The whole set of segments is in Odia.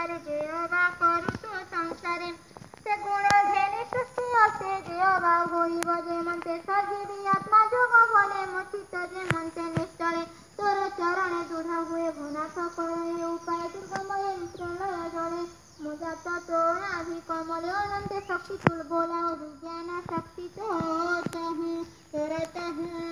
ସଂସାରେ ଜୟ ବା କରୁଛୁ ସଂସାରେ ସେ ଗୁଣ ଘେନି ସୃଷ୍ଟି ଅସେ ଜୟ ବା ହୋଇବ ଯେ ମନ୍ତେ ସଜୀବି ଆତ୍ମା ଯୋଗ ଭଲେ ମୋ ଚିତ୍ତ ଯେ ମନ୍ତେ ନିଶ୍ଚଳେ ତୋର ଚରଣେ ଦୃଢ଼ ହୁଏ ଭୁନାଥ କରେ ଉପାୟ ଦୁର୍ଗମୟ ପ୍ରଳୟ ଜଳେ ମୋ ଜାତ ତୋ ନାଭି କମଳେ ଅନନ୍ତେ ଶକ୍ତି ତୁଲ୍ଭୋଲା ବିଜ୍ଞାନ ଶକ୍ତି ତୋ ଚାହୁଁ ତୋର ଚାହୁଁ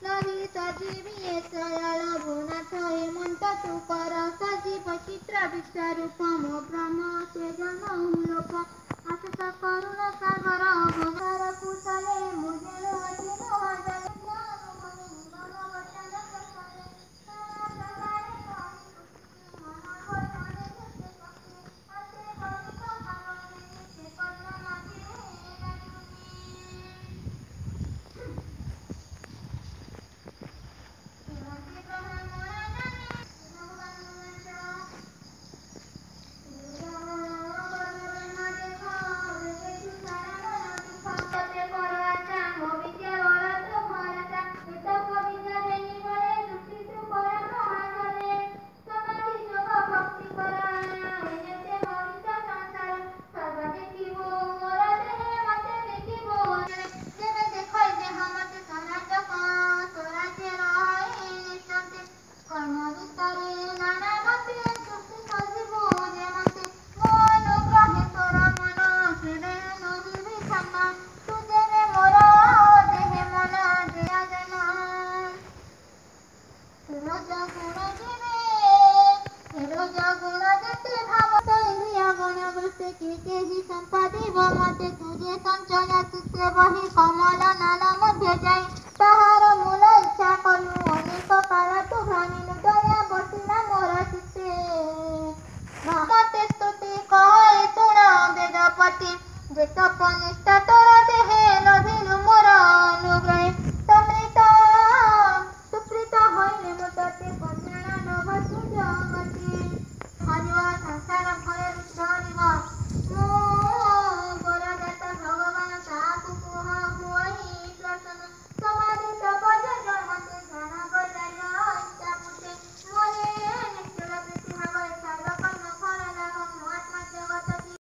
ନহি ସଜୀବି ଏସୟାଳ ଭୁନାଥ ହେମନ୍ତ ତୁ କର ସଜୀବ ଚିତ୍ର ବିଶ୍ୱରୂପ ମୋ ବ୍ରହ୍ମ ସେ ଜନ୍ମ ଲୋକ ଆଶିଷ କରୁଣ ସାଗର ଭୋଗର କୁଶଳେ ମୁଁ ଯେଣୁ ଅଧୀନ ହଜରେ संपादिव मते तुझे संचय चित्ते बही कमल नाल मध्य जाई